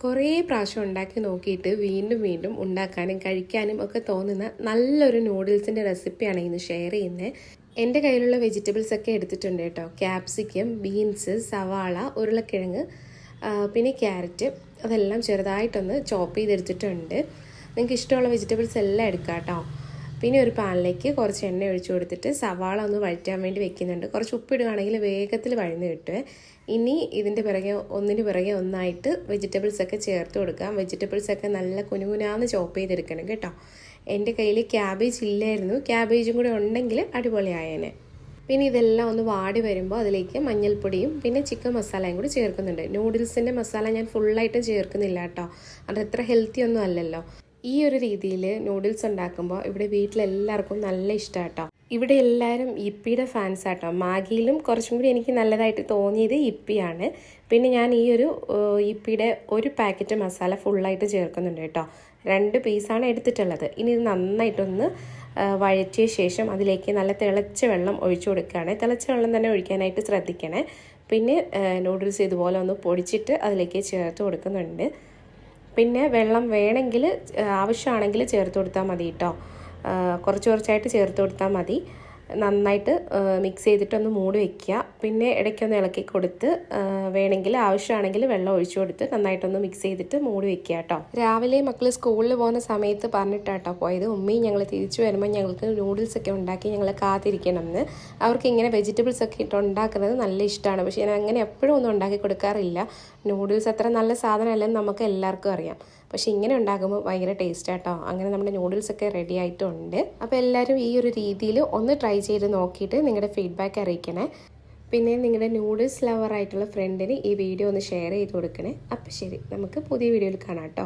കുറേ പ്രാവശ്യം ഉണ്ടാക്കി നോക്കിയിട്ട് വീണ്ടും വീണ്ടും ഉണ്ടാക്കാനും കഴിക്കാനും ഒക്കെ തോന്നുന്ന നല്ലൊരു നൂഡിൽസിൻ്റെ റെസിപ്പിയാണ് ഇന്ന് ഷെയർ ചെയ്യുന്നത്. എൻ്റെ കയ്യിലുള്ള വെജിറ്റബിൾസ് ഒക്കെ എടുത്തിട്ടുണ്ട് കേട്ടോ. ക്യാപ്സിക്കം, ബീൻസ്, സവാള, ഉരുളക്കിഴങ്ങ്, പിന്നെ ക്യാരറ്റ്, അതെല്ലാം ചെറുതായിട്ടൊന്ന് ചോപ്പ് ചെയ്തെടുത്തിട്ടുണ്ട്. നിങ്ങൾക്ക് ഇഷ്ടമുള്ള വെജിറ്റബിൾസ് എല്ലാം എടുക്കാം കേട്ടോ. പിന്നെ ഒരു പാനിലേക്ക് കുറച്ച് എണ്ണ ഒഴിച്ചു കൊടുത്തിട്ട് സവാള ഒന്ന് വഴറ്റാൻ വേണ്ടി വെക്കുന്നുണ്ട്. കുറച്ച് ഉപ്പിടുകയാണെങ്കിൽ വേഗത്തിൽ വഴന്ന് കിട്ടുമേ. ഇനി ഇതിൻ്റെ ഒന്നിന് പിറകെ ഒന്നായിട്ട് വെജിറ്റബിൾസൊക്കെ ചേർത്ത് കൊടുക്കാം. വെജിറ്റബിൾസൊക്കെ നല്ല കുനുകുനാന്ന് ചോപ്പ് ചെയ്തെടുക്കണം കേട്ടോ. എൻ്റെ കയ്യിൽ ക്യാബേജ് ഇല്ലായിരുന്നു. ക്യാബേജും കൂടെ ഉണ്ടെങ്കിൽ അടിപൊളിയായേനെ. പിന്നെ ഇതെല്ലാം ഒന്ന് വാടി വരുമ്പോൾ അതിലേക്ക് മഞ്ഞൾപ്പൊടിയും പിന്നെ ചിക്കൻ മസാലയും കൂടി ചേർക്കുന്നുണ്ട്. നൂഡിൽസിൻ്റെ മസാല ഞാൻ ഫുള്ളായിട്ടും ചേർക്കുന്നില്ല കേട്ടോ. അത് അത്ര ഹെൽത്തി ഒന്നും അല്ലല്ലോ. ഈ ഒരു രീതിയിൽ നൂഡിൽസ് ഉണ്ടാക്കുമ്പോൾ ഇവിടെ വീട്ടിലെല്ലാവർക്കും നല്ല ഇഷ്ടമാണ് കേട്ടോ. ഇവിടെ എല്ലാവരും യിപ്പിയുടെ ഫാൻസ് ആട്ടോ. മാഗിയിലും കുറച്ചും കൂടി എനിക്ക് നല്ലതായിട്ട് തോന്നിയത് യിപ്പിയാണ്. പിന്നെ ഞാൻ ഈ ഒരു യിപ്പിയുടെ ഒരു പാക്കറ്റ് മസാല ഫുള്ളായിട്ട് ചേർക്കുന്നുണ്ട് കേട്ടോ. 2 പീസാണ് എടുത്തിട്ടുള്ളത്. ഇനി ഇത് നന്നായിട്ടൊന്ന് വഴറ്റിയ ശേഷം അതിലേക്ക് നല്ല തിളച്ച വെള്ളം ഒഴിച്ചു കൊടുക്കുകയാണ്. തിളച്ച വെള്ളം തന്നെ ഒഴിക്കാനായിട്ട് ശ്രദ്ധിക്കണേ. പിന്നെ നൂഡിൽസ് ഇതുപോലെ ഒന്ന് പൊടിച്ചിട്ട് അതിലേക്ക് ചേർത്ത് കൊടുക്കുന്നുണ്ട്. പിന്നെ വെള്ളം വേണമെങ്കിൽ ആവശ്യമാണെങ്കിൽ ചേർത്ത് കൊടുത്താൽ മതി കേട്ടോ. കുറച്ചായിട്ട് ചേർത്ത് കൊടുത്താൽ മതി. നന്നായിട്ട് മിക്സ് ചെയ്തിട്ടൊന്ന് മൂടി വയ്ക്കുക. പിന്നെ ഇടയ്ക്കൊന്ന് ഇളക്കി കൊടുത്ത് വേണമെങ്കിൽ ആവശ്യമാണെങ്കിൽ വെള്ളം ഒഴിച്ചു കൊടുത്ത് നന്നായിട്ടൊന്ന് മിക്സ് ചെയ്തിട്ട് മൂടി വയ്ക്കുക കേട്ടോ. രാവിലെ മക്കൾ സ്കൂളിൽ പോകുന്ന സമയത്ത് പറഞ്ഞിട്ടാട്ടോ പോയത്. ഉമ്മയും ഞങ്ങൾ തിരിച്ചു വരുമ്പോൾ ഞങ്ങൾക്ക് നൂഡിൽസ് ഒക്കെ ഉണ്ടാക്കി ഞങ്ങൾ കാത്തിരിക്കണം എന്ന്. അവർക്ക് ഇങ്ങനെ വെജിറ്റബിൾസ് ഒക്കെ ഇട്ട് ഉണ്ടാക്കുന്നത് നല്ല ഇഷ്ടമാണ്. പക്ഷേ ഞാൻ അങ്ങനെ എപ്പോഴും ഒന്നും ഉണ്ടാക്കി കൊടുക്കാറില്ല. നൂഡിൽസ് അത്ര നല്ല സാധനമല്ലെന്ന് നമുക്ക് എല്ലാവർക്കും അറിയാം. പക്ഷെ ഇങ്ങനെ ഉണ്ടാക്കുമ്പോൾ ഭയങ്കര ടേസ്റ്റ് ആട്ടോ. അങ്ങനെ നമ്മുടെ നൂഡിൽസൊക്കെ റെഡി ആയിട്ടുണ്ട്. അപ്പോൾ എല്ലാവരും ഈ ഒരു രീതിയിൽ ഒന്ന് ട്രൈ ചെയ്ത് നോക്കിയിട്ട് നിങ്ങളുടെ ഫീഡ്ബാക്ക് അറിയിക്കണേ. പിന്നെ നിങ്ങളുടെ നൂഡിൽസ് ലവറായിട്ടുള്ള ഫ്രണ്ടിന് ഈ വീഡിയോ ഒന്ന് ഷെയർ ചെയ്ത് കൊടുക്കണേ. അപ്പോൾ ശരി, നമുക്ക് പുതിയ വീഡിയോയിൽ കാണാം കേട്ടോ.